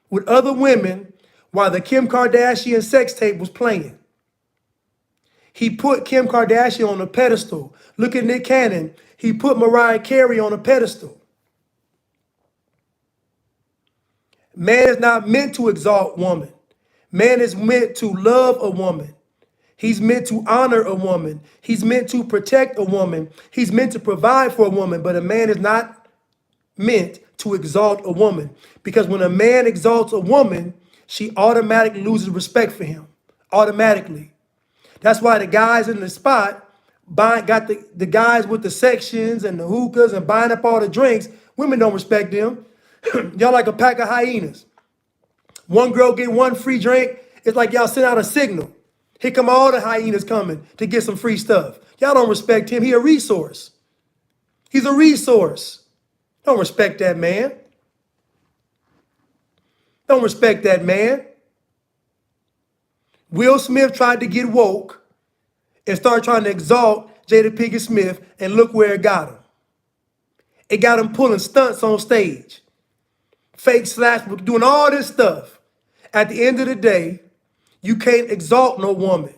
with other women while the Kim Kardashian sex tape was playing. He put Kim Kardashian on a pedestal. Look at Nick Cannon. He put Mariah Carey on a pedestal. Man is not meant to exalt woman. Man is meant to love a woman. He's meant to honor a woman. He's meant to protect a woman. He's meant to provide for a woman. But a man is not meant to exalt a woman. Because when a man exalts a woman, she automatically loses respect for him. Automatically. That's why the guys in the spot got the guys with the sections and the hookahs and buying up all the drinks. Women don't respect them. Y'all like a pack of hyenas. One girl get one free drink. It's like y'all send out a signal. Here come all the hyenas coming to get some free stuff. Y'all don't respect him. He a resource. He's a resource. Don't respect that man. Don't respect that man. Will Smith tried to get woke and start trying to exalt Jada Pinkett Smith, and look where it got him. It got them pulling stunts on stage, fake slaps, doing all this stuff. At the end of the day, you can't exalt no woman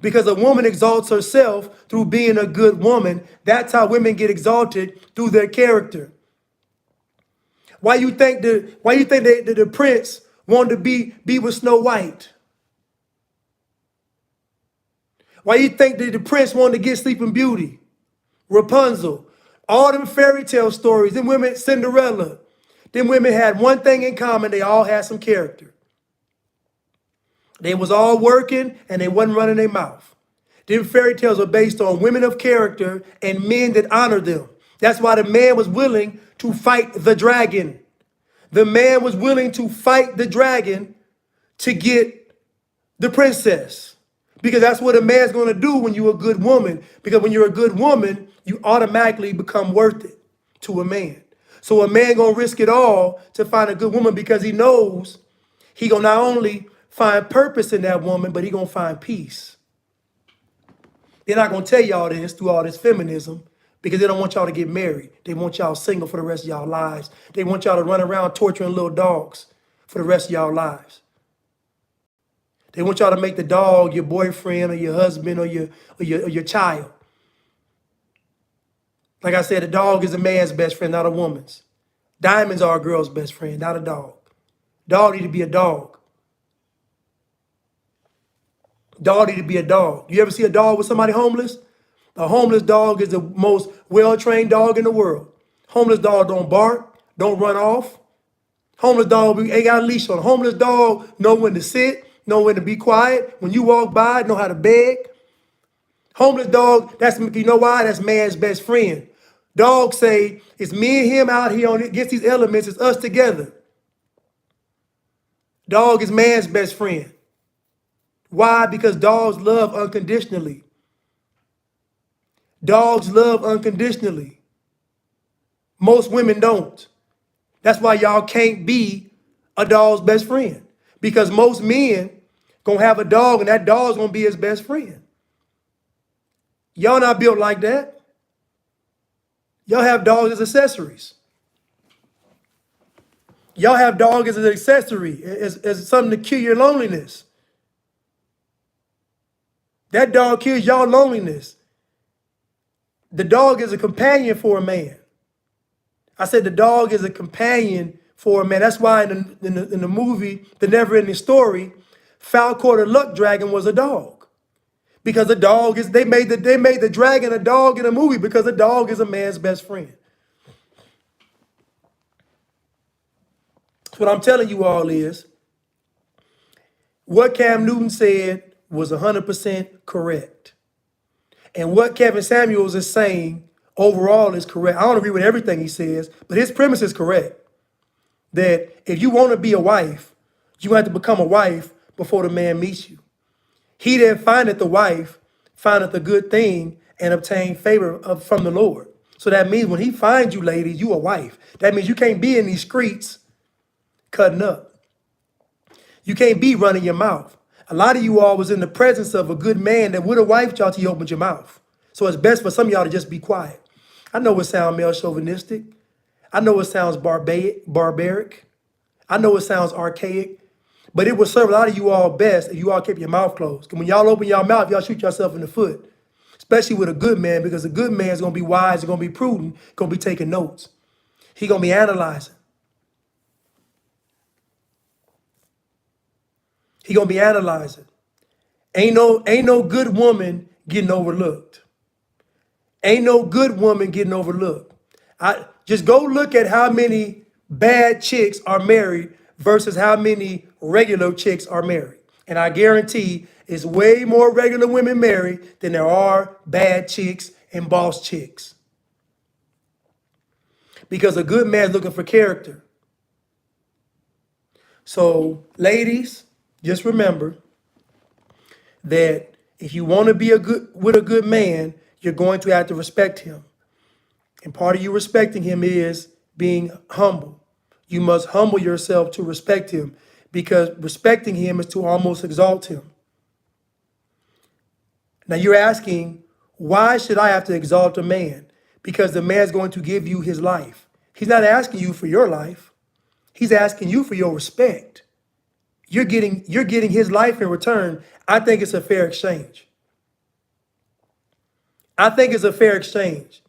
because a woman exalts herself through being a good woman. That's how women get exalted, through their character. Why you think the prince wanted to be with Snow White? Why you think that the prince wanted to get Sleeping Beauty, Rapunzel, all them fairy tale stories, them women, Cinderella, them women had one thing in common: they all had some character. They was all working and they wasn't running their mouth. Them fairy tales are based on women of character and men that honor them. That's why the man was willing to fight the dragon. The man was willing to fight the dragon to get the princess. Because that's what a man's going to do when you're a good woman. Because when you're a good woman, you automatically become worth it to a man. So a man going to risk it all to find a good woman because he knows he going to not only find purpose in that woman, but he going to find peace. They're not going to tell y'all this through all this feminism because they don't want y'all to get married. They want y'all single for the rest of y'all lives. They want y'all to run around torturing little dogs for the rest of y'all lives. They want y'all to make the dog your boyfriend or your husband or your child. Like I said, a dog is a man's best friend, not a woman's. Diamonds are a girl's best friend, not a dog. Dog need to be a dog. Dog need to be a dog. You ever see a dog with somebody homeless? A homeless dog is the most well-trained dog in the world. Homeless dog don't bark, don't run off. Homeless dog ain't got a leash on. Homeless dog know when to sit, know when to be quiet. When you walk by, know how to beg. Homeless dog, you know why? That's man's best friend. Dogs say, it's me and him out here against these elements. It's us together. Dog is man's best friend. Why? Because dogs love unconditionally. Dogs love unconditionally. Most women don't. That's why y'all can't be a dog's best friend. Because most men gonna have a dog and that dog's gonna be his best friend. Y'all not built like that. Y'all have dogs as accessories. Y'all have dogs as an accessory, as something to kill your loneliness. That dog kills y'all loneliness. The dog is a companion for a man. I said the dog is a companion for a man. That's why in the movie, The Never Ending Story, Falcor the Luck Dragon was a dog. Because a dog is, they made the dragon a dog in a movie because a dog is a man's best friend. What I'm telling you all is, what Cam Newton said was 100% correct. And what Kevin Samuels is saying overall is correct. I don't agree with everything he says, but his premise is correct. That if you want to be a wife, you have to become a wife before the man meets you. He that findeth the wife findeth a good thing and obtain favor from the Lord. So that means when he finds you, ladies, you a wife. That means you can't be in these streets cutting up. You can't be running your mouth. A lot of you all was in the presence of a good man that would have wifed y'all till you opened your mouth. So it's best for some of y'all to just be quiet. I know it sounds male chauvinistic. I know it sounds barbaric. I know it sounds archaic. But it would serve a lot of you all best if you all kept your mouth closed. Because when y'all open your mouth, y'all shoot yourself in the foot. Especially with a good man, because a good man is going to be wise, he's going to be prudent, going to be taking notes. He's going to be analyzing. He gonna be analyzing. Ain't no good woman getting overlooked. Ain't no good woman getting overlooked. I just go look at how many bad chicks are married versus how many regular chicks are married. And I guarantee it's way more regular women married than there are bad chicks and boss chicks. Because a good man's looking for character. So, ladies, just remember that if you want to be with a good man, you're going to have to respect him. And part of you respecting him is being humble. You must humble yourself to respect him, because respecting him is to almost exalt him. Now you're asking, why should I have to exalt a man? because the man's going to give you his life. He's not asking you for your life. He's asking you for your respect. You're getting his life in return. I think it's a fair exchange. I think it's a fair exchange.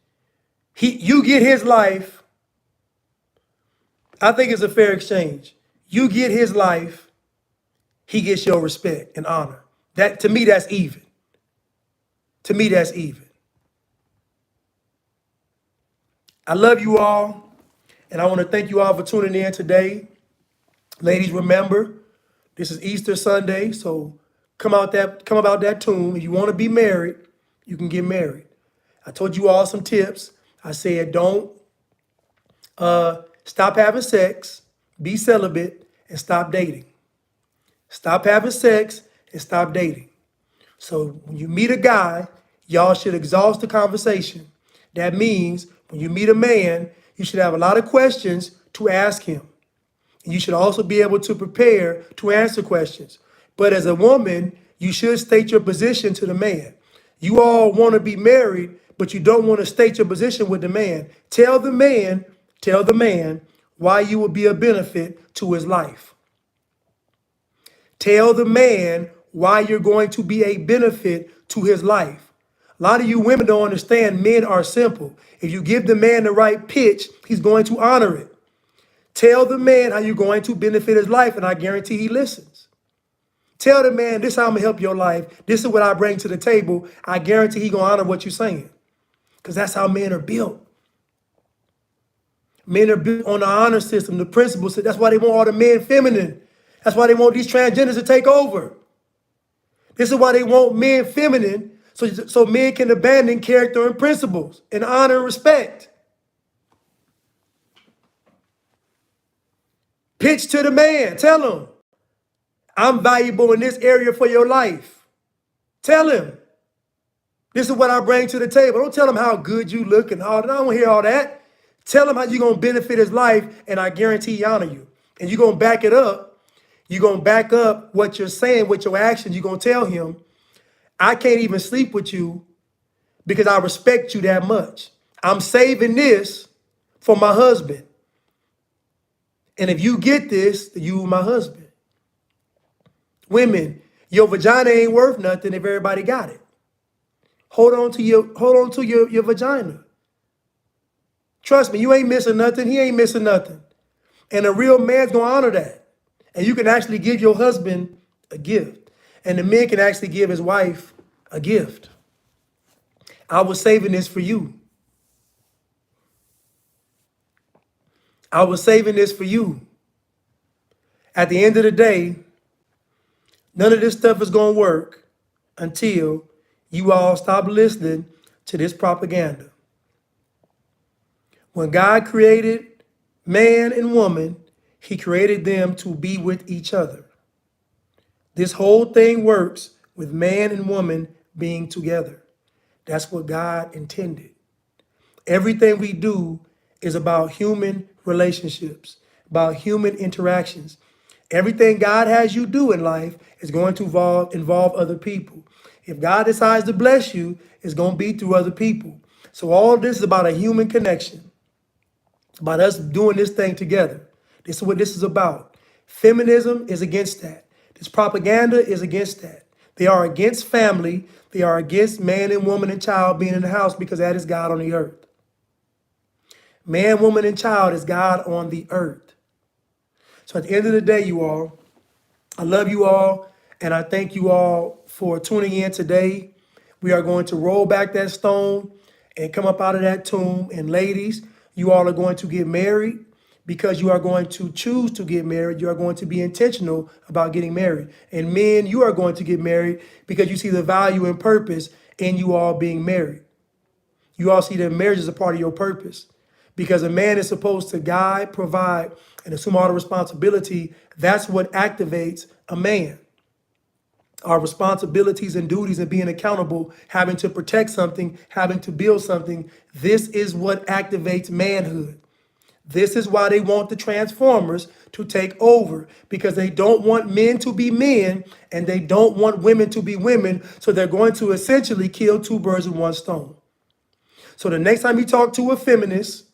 You get his life. I think it's a fair exchange. You get his life. He gets your respect and honor. That, to me, that's even. To me, that's even. I love you all, and I want to thank you all for tuning in today. Ladies, remember, this is Easter Sunday, so come about that tune. If you want to be married, you can get married. I told you all some tips. I said don't stop having sex, be celibate, and stop dating. Stop having sex and stop dating. So when you meet a guy, y'all should exhaust the conversation. That means when you meet a man, you should have a lot of questions to ask him. And you should also be able to prepare to answer questions. But as a woman, you should state your position to the man. You all want to be married, but you don't want to state your position with the man. Tell the man why you will be a benefit to his life. Tell the man why you're going to be a benefit to his life. A lot of you women don't understand men are simple. If you give the man the right pitch, he's going to honor it. Tell the man how you're going to benefit his life, and I guarantee he listens. Tell the man, this is how I'm going to help your life. This is what I bring to the table. I guarantee he's going to honor what you're saying, because that's how men are built. Men are built on the honor system, the principles. That's why they want all the men feminine. That's why they want these transgenders to take over. This is why they want men feminine, so men can abandon character and principles and honor and respect. Pitch to the man. Tell him, I'm valuable in this area for your life. Tell him, this is what I bring to the table. Don't tell him how good you look and all that. I don't want to hear all that. Tell him how you're going to benefit his life, and I guarantee he honor you. And you're going to back it up. You're going to back up what you're saying with your actions. You're going to tell him, I can't even sleep with you because I respect you that much. I'm saving this for my husband. And if you get this, you my husband. Women, your vagina ain't worth nothing if everybody got it. Hold on to your vagina. Trust me, you ain't missing nothing. He ain't missing nothing. And a real man's going to honor that. And you can actually give your husband a gift. And the man can actually give his wife a gift. I was saving this for you. I was saving this for you. At the end of the day, none of this stuff is going to work until you all stop listening to this propaganda. When God created man and woman, he created them to be with each other. This whole thing works with man and woman being together. That's what God intended. Everything we do is about human relationships, about human interactions. Everything God has you do in life is going to involve other people. If God decides to bless you, it's going to be through other people. So all this is about a human connection. It's about us doing this thing together. This is what this is about. Feminism is against that. This propaganda is against that. They are against family. They are against man and woman and child being in the house, because that is God on the earth. Man, woman, and child is God on the earth. So at the end of the day, you all, I love you all, and I thank you all for tuning in today. We are going to roll back that stone and come up out of that tomb. And ladies, you all are going to get married because you are going to choose to get married. You are going to be intentional about getting married. And men, you are going to get married because you see the value and purpose in you all being married. You all see that marriage is a part of your purpose, because a man is supposed to guide, provide, and assume all the responsibility. That's what activates a man. Our responsibilities and duties and being accountable, having to protect something, having to build something. This is what activates manhood. This is why they want the Transformers to take over, because they don't want men to be men and they don't want women to be women. So they're going to essentially kill two birds with one stone. So the next time you talk to a feminist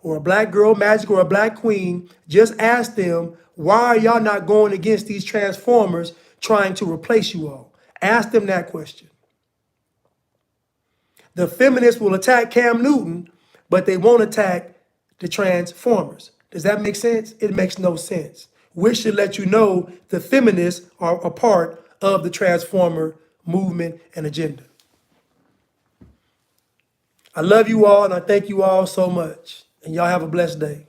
or a black girl magic or a black queen, just ask them, why are y'all not going against these transformers trying to replace you all? Ask them that question. The feminists will attack Cam Newton, but they won't attack the transformers. Does that make sense? It makes no sense. Which should let you know the feminists are a part of the transformer movement and agenda. I love you all and I thank you all so much. And y'all have a blessed day.